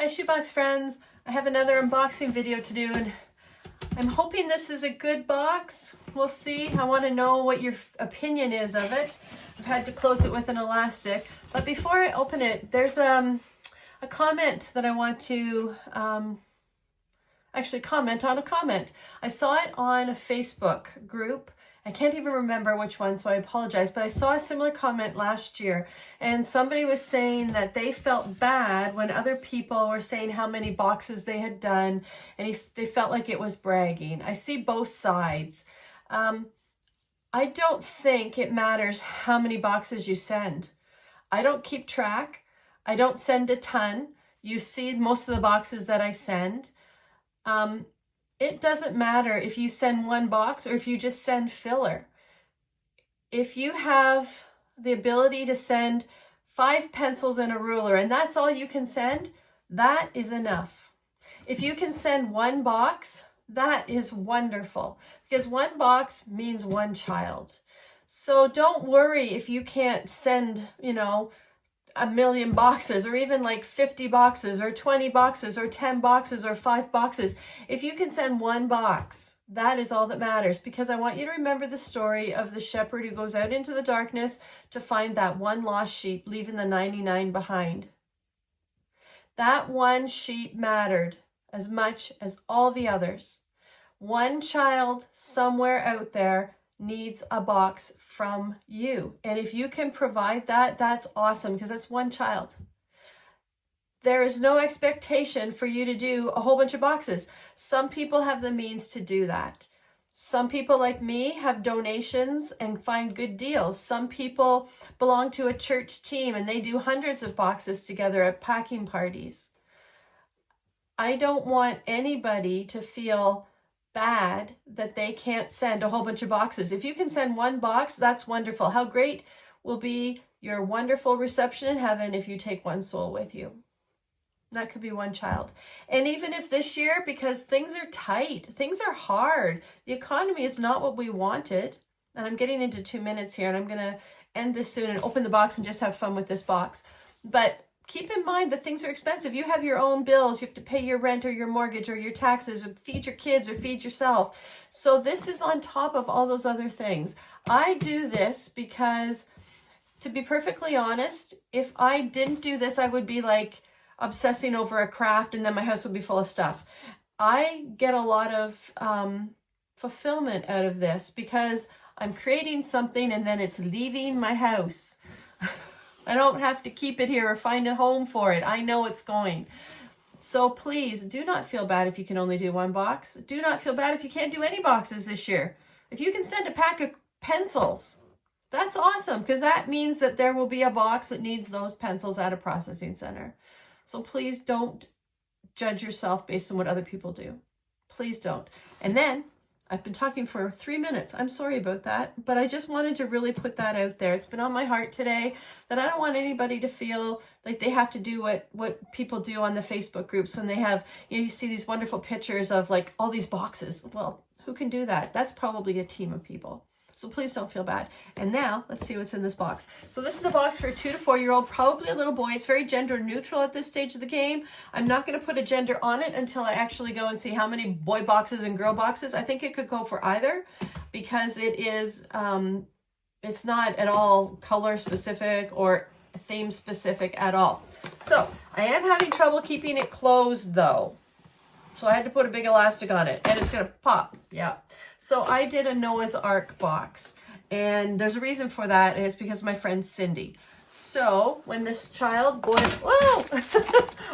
Hi shoebox friends, I have another unboxing video to do and I'm hoping this is a good box. We'll see. I want to know what your opinion is of it. I've had to close it with an elastic, but before I open it, there's a comment that I want to actually comment on a comment. I saw it on a Facebook group. I can't even remember which one, so I apologize, but I saw a similar comment last year, and somebody was saying that they felt bad when other people were saying how many boxes they had done, and they felt like it was bragging. I see both sides. I don't think it matters how many boxes you send. I don't keep track. I don't send a ton. You see most of the boxes that I send. It doesn't matter if you send one box or if you just send filler. If you have the ability to send 5 pencils and a ruler and that's all you can send, that is enough. If you can send one box, that is wonderful because one box means one child. So don't worry if you can't send, 1,000,000 boxes or even like 50 boxes or 20 boxes or 10 boxes or 5 boxes. If you can send one box, that is all that matters, because I want you to remember the story of the shepherd who goes out into the darkness to find that one lost sheep, leaving the 99 behind. That one sheep mattered as much as all the others. One child somewhere out there needs a box from you. And if you can provide that, that's awesome, because that's one child. There is no expectation for you to do a whole bunch of boxes. Some people have the means to do that. Some people like me have donations and find good deals. Some people belong to a church team and they do hundreds of boxes together at packing parties. I don't want anybody to feel bad that they can't send a whole bunch of boxes. If you can send one box, that's wonderful. How great will be your wonderful reception in heaven if you take one soul with you. That could be one child. And even if this year, because things are tight, things are hard, the economy is not what we wanted, and I'm getting into 2 minutes here and I'm going to end this soon and open the box and just have fun with this box. But keep in mind that things are expensive. You have your own bills. You have to pay your rent or your mortgage or your taxes or feed your kids or feed yourself. So this is on top of all those other things. I do this because, to be perfectly honest, if I didn't do this, I would be like obsessing over a craft and then my house would be full of stuff. I get a lot of fulfillment out of this because I'm creating something and then it's leaving my house. I don't have to keep it here or find a home for it. I know it's going. So please do not feel bad if you can only do one box. Do not feel bad if you can't do any boxes this year. If you can send a pack of pencils, that's awesome, because that means that there will be a box that needs those pencils at a processing center. So please don't judge yourself based on what other people do. Please don't. And then, I've been talking for 3 minutes. I'm sorry about that, but I just wanted to really put that out there. It's been on my heart today that I don't want anybody to feel like they have to do what people do on the Facebook groups when they have, you see these wonderful pictures of like all these boxes. Well, who can do that? That's probably a team of people. So please don't feel bad. And now let's see what's in this box. So this is a box for a 2 to 4 year old, probably a little boy. It's very gender neutral at this stage of the game. I'm not going to put a gender on it until I actually go and see how many boy boxes and girl boxes. I think it could go for either, because it is, it's not at all color specific or theme specific at all. So I am having trouble keeping it closed though. So I had to put a big elastic on it and it's going to pop. Yeah. So I did a Noah's Ark box, and there's a reason for that, and it's because of my friend Cindy. So when this child, boy, whoa,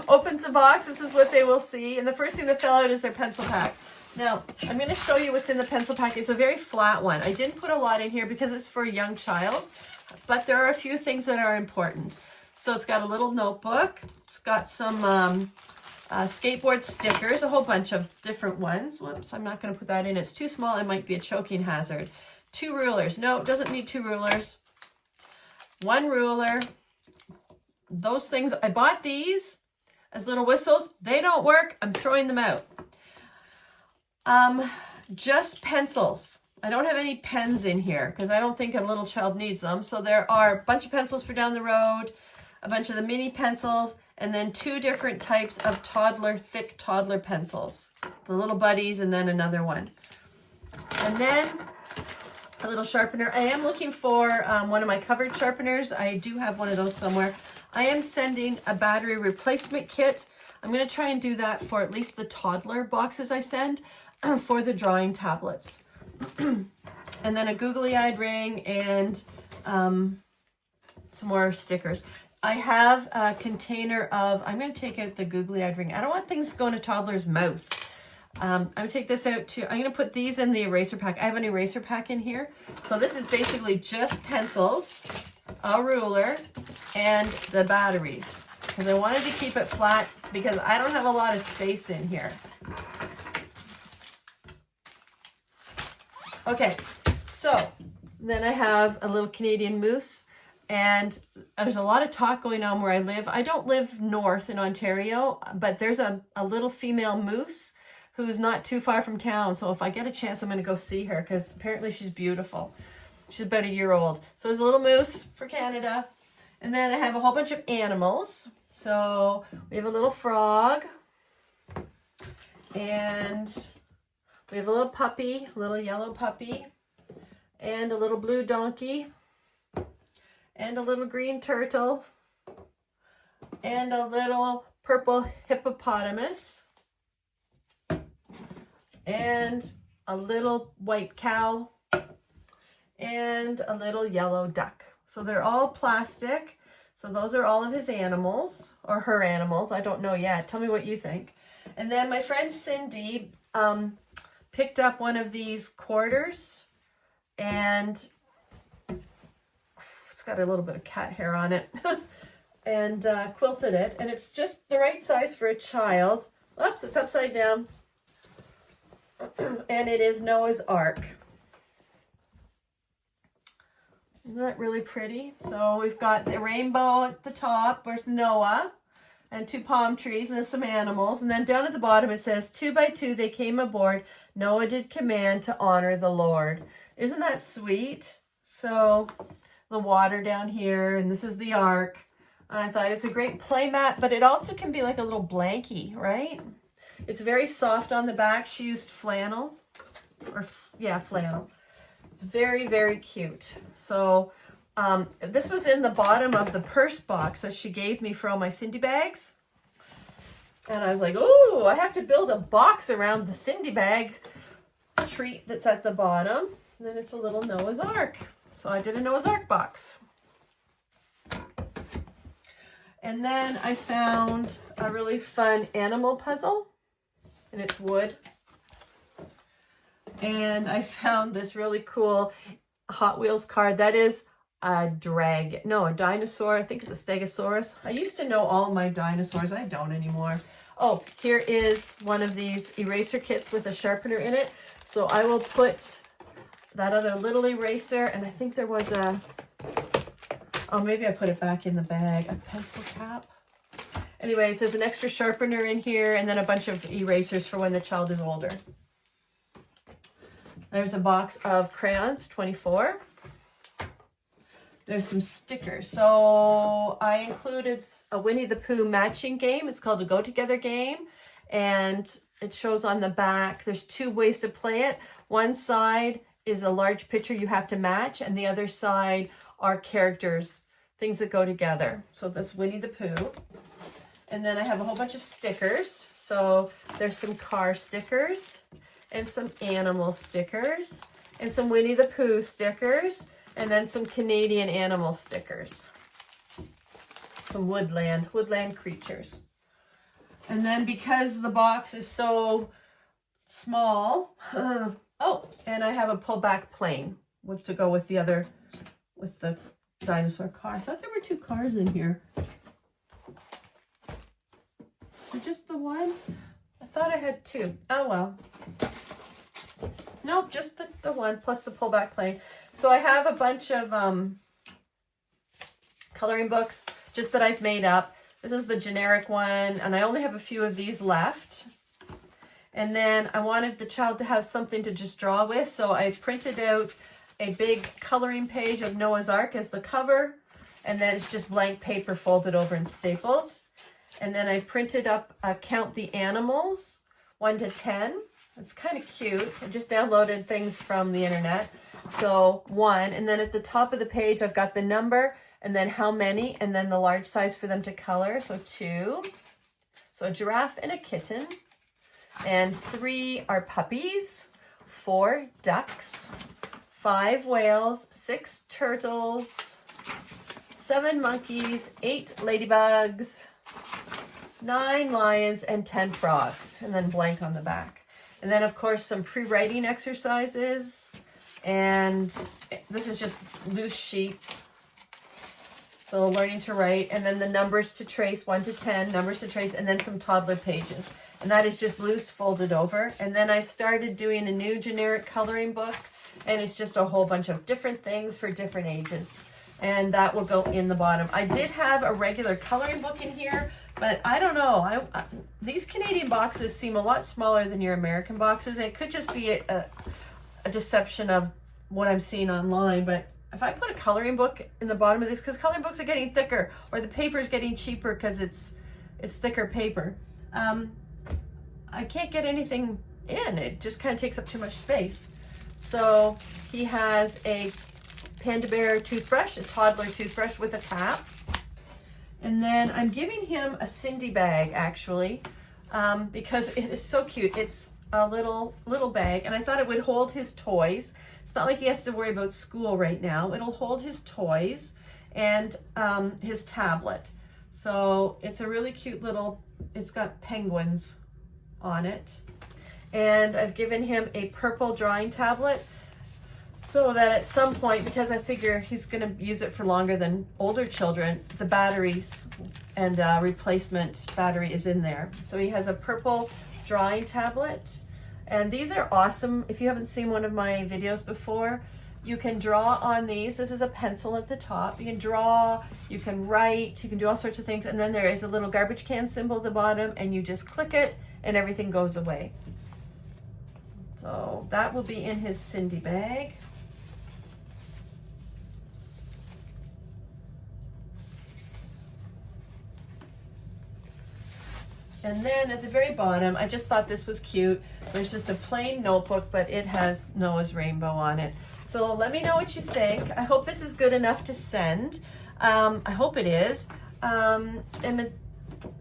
opens the box, this is what they will see. And the first thing that fell out is their pencil pack. Now, I'm going to show you what's in the pencil pack. It's a very flat one. I didn't put a lot in here because it's for a young child, but there are a few things that are important. So it's got a little notebook. It's got some skateboard stickers, a whole bunch of different ones. Whoops, I'm not going to put that in. It's too small. It might be a choking hazard. 2 rulers. No, it doesn't need 2 rulers. 1 ruler. Those things, I bought these as little whistles. They don't work. I'm throwing them out. Just pencils. I don't have any pens in here because I don't think a little child needs them. So there are a bunch of pencils for down the road, a bunch of the mini pencils, and then 2 different types of toddler, thick toddler pencils. The little buddies and then another one. And then a little sharpener. I am looking for one of my covered sharpeners. I do have one of those somewhere. I am sending a battery replacement kit. I'm going to try and do that for at least the toddler boxes I send for the drawing tablets. And then a googly-eyed ring and some more stickers. I have a container of, I'm going to take out the googly-eyed ring. I don't want things going to toddler's mouth. I'm going to take this out too. I'm going to put these in the eraser pack. I have an eraser pack in here. So this is basically just pencils, a ruler, and the batteries. Because I wanted to keep it flat because I don't have a lot of space in here. Okay, so then I have a little Canadian moose, and there's a lot of talk going on where I live. I don't live north in Ontario, but there's a little female moose who's not too far from town. So if I get a chance, I'm going to go see her because apparently she's beautiful. She's about a year old. So there's a little moose for Canada. And then I have a whole bunch of animals. So we have a little frog, and we have a little puppy, a little yellow puppy, and a little blue donkey, and a little green turtle, and a little purple hippopotamus, and a little white cow, and a little yellow duck. So they're all plastic. So those are all of his animals, or her animals. I don't know yet. Tell me what you think. And then my friend Cindy picked up one of these quarters, and it's got a little bit of cat hair on it, and quilted it. And it's just the right size for a child. Oops, it's upside down. And it is Noah's Ark. Isn't that really pretty? So we've got the rainbow at the top with Noah and 2 palm trees and some animals. And then down at the bottom it says, 2 by 2 they came aboard. Noah did command to honor the Lord. Isn't that sweet? So the water down here, and this is the ark. And I thought it's a great play mat, but it also can be like a little blankie, right? It's very soft on the back. She used flannel, flannel. It's very, very cute. So this was in the bottom of the purse box that she gave me for all my Cindy bags. And I was like, oh, I have to build a box around the Cindy bag treat that's at the bottom. And then it's a little Noah's Ark. So I did a Noah's Ark box. And then I found a really fun animal puzzle. And it's wood. And I found this really cool Hot Wheels card. That is a dinosaur. I think it's a Stegosaurus. I used to know all my dinosaurs. I don't anymore. Oh, here is one of these eraser kits with a sharpener in it. So I will put that other little eraser, and I think there was maybe I put it back in the bag, a pencil cap. Anyways, there's an extra sharpener in here, and then a bunch of erasers for when the child is older. There's a box of crayons, 24. There's some stickers. So I included a Winnie the Pooh matching game. It's called a Go Together game. And it shows on the back, there's 2 ways to play it. One side is a large picture you have to match, and the other side are characters, things that go together. So that's Winnie the Pooh. And then I have a whole bunch of stickers. So there's some car stickers, and some animal stickers, and some Winnie the Pooh stickers, and then some Canadian animal stickers. Some woodland creatures. And then because the box is so small, and I have a pull-back plane to go with the dinosaur car. I thought there were 2 cars in here. Or just the one? I thought I had 2. Oh, well. Nope, just the one plus the pullback plane. So I have a bunch of coloring books just that I've made up. This is the generic one, and I only have a few of these left. And then I wanted the child to have something to just draw with, so I printed out a big coloring page of Noah's Ark as the cover, and then it's just blank paper folded over and stapled. And then I printed up Count the Animals, 1 to 10. It's kind of cute. I just downloaded things from the internet. So 1, and then at the top of the page, I've got the number, and then how many, and then the large size for them to color. So 2. So a giraffe and a kitten. And 3 are puppies. 4 ducks. 5 whales. 6 turtles. 7 monkeys. 8 ladybugs. 9 lions and 10 frogs. And then blank on the back. And then, of course, some pre-writing exercises. And this is just loose sheets. So learning to write, and then the numbers to trace, 1 to 10, numbers to trace, and then some toddler pages. And that is just loose folded over. And then I started doing a new generic coloring book, and it's just a whole bunch of different things for different ages. And that will go in the bottom. I did have a regular coloring book in here, but I don't know. These Canadian boxes seem a lot smaller than your American boxes. It could just be a deception of what I'm seeing online, but if I put a coloring book in the bottom of this, because coloring books are getting thicker, or the paper is getting cheaper because it's thicker paper, I can't get anything in. It just kind of takes up too much space. So he has a Panda Bear toothbrush, a toddler toothbrush with a cap. And then I'm giving him a Cindy bag, actually, because it is so cute. It's a little bag, and I thought it would hold his toys. It's not like he has to worry about school right now. It'll hold his toys and his tablet. So it's a really cute little, it's got penguins on it. And I've given him a purple drawing tablet so that at some point, because I figure he's going to use it for longer than older children, the batteries and replacement battery is in there. So he has a purple drawing tablet. And these are awesome. If you haven't seen one of my videos before, you can draw on these. This is a pencil at the top. You can draw, you can write, you can do all sorts of things. And then there is a little garbage can symbol at the bottom, and you just click it and everything goes away. So that will be in his Cindy bag. And then at the very bottom, I just thought this was cute. There's just a plain notebook, but it has Noah's rainbow on it. So let me know what you think. I hope this is good enough to send. I hope it is. And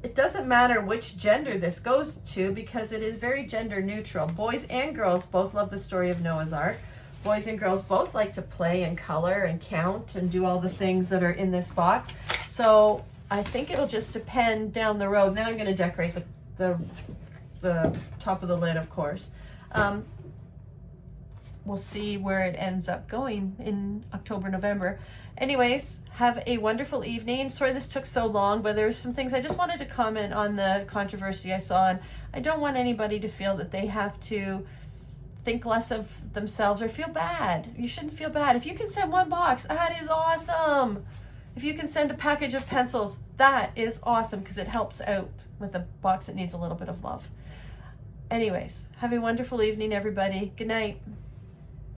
it doesn't matter which gender this goes to, because it is very gender neutral. Boys and girls both love the story of Noah's Ark. Boys and girls both like to play and color and count and do all the things that are in this box. So I think it'll just depend down the road. Then I'm going to decorate the top of the lid, of course. We'll see where it ends up going in October, November. Anyways, have a wonderful evening. Sorry this took so long, but there's some things I just wanted to comment on the controversy I saw. And I don't want anybody to feel that they have to think less of themselves or feel bad. You shouldn't feel bad. If you can send one box, that is awesome. If you can send a package of pencils, that is awesome, because it helps out with a box that needs a little bit of love. Anyways, have a wonderful evening, everybody. Good night.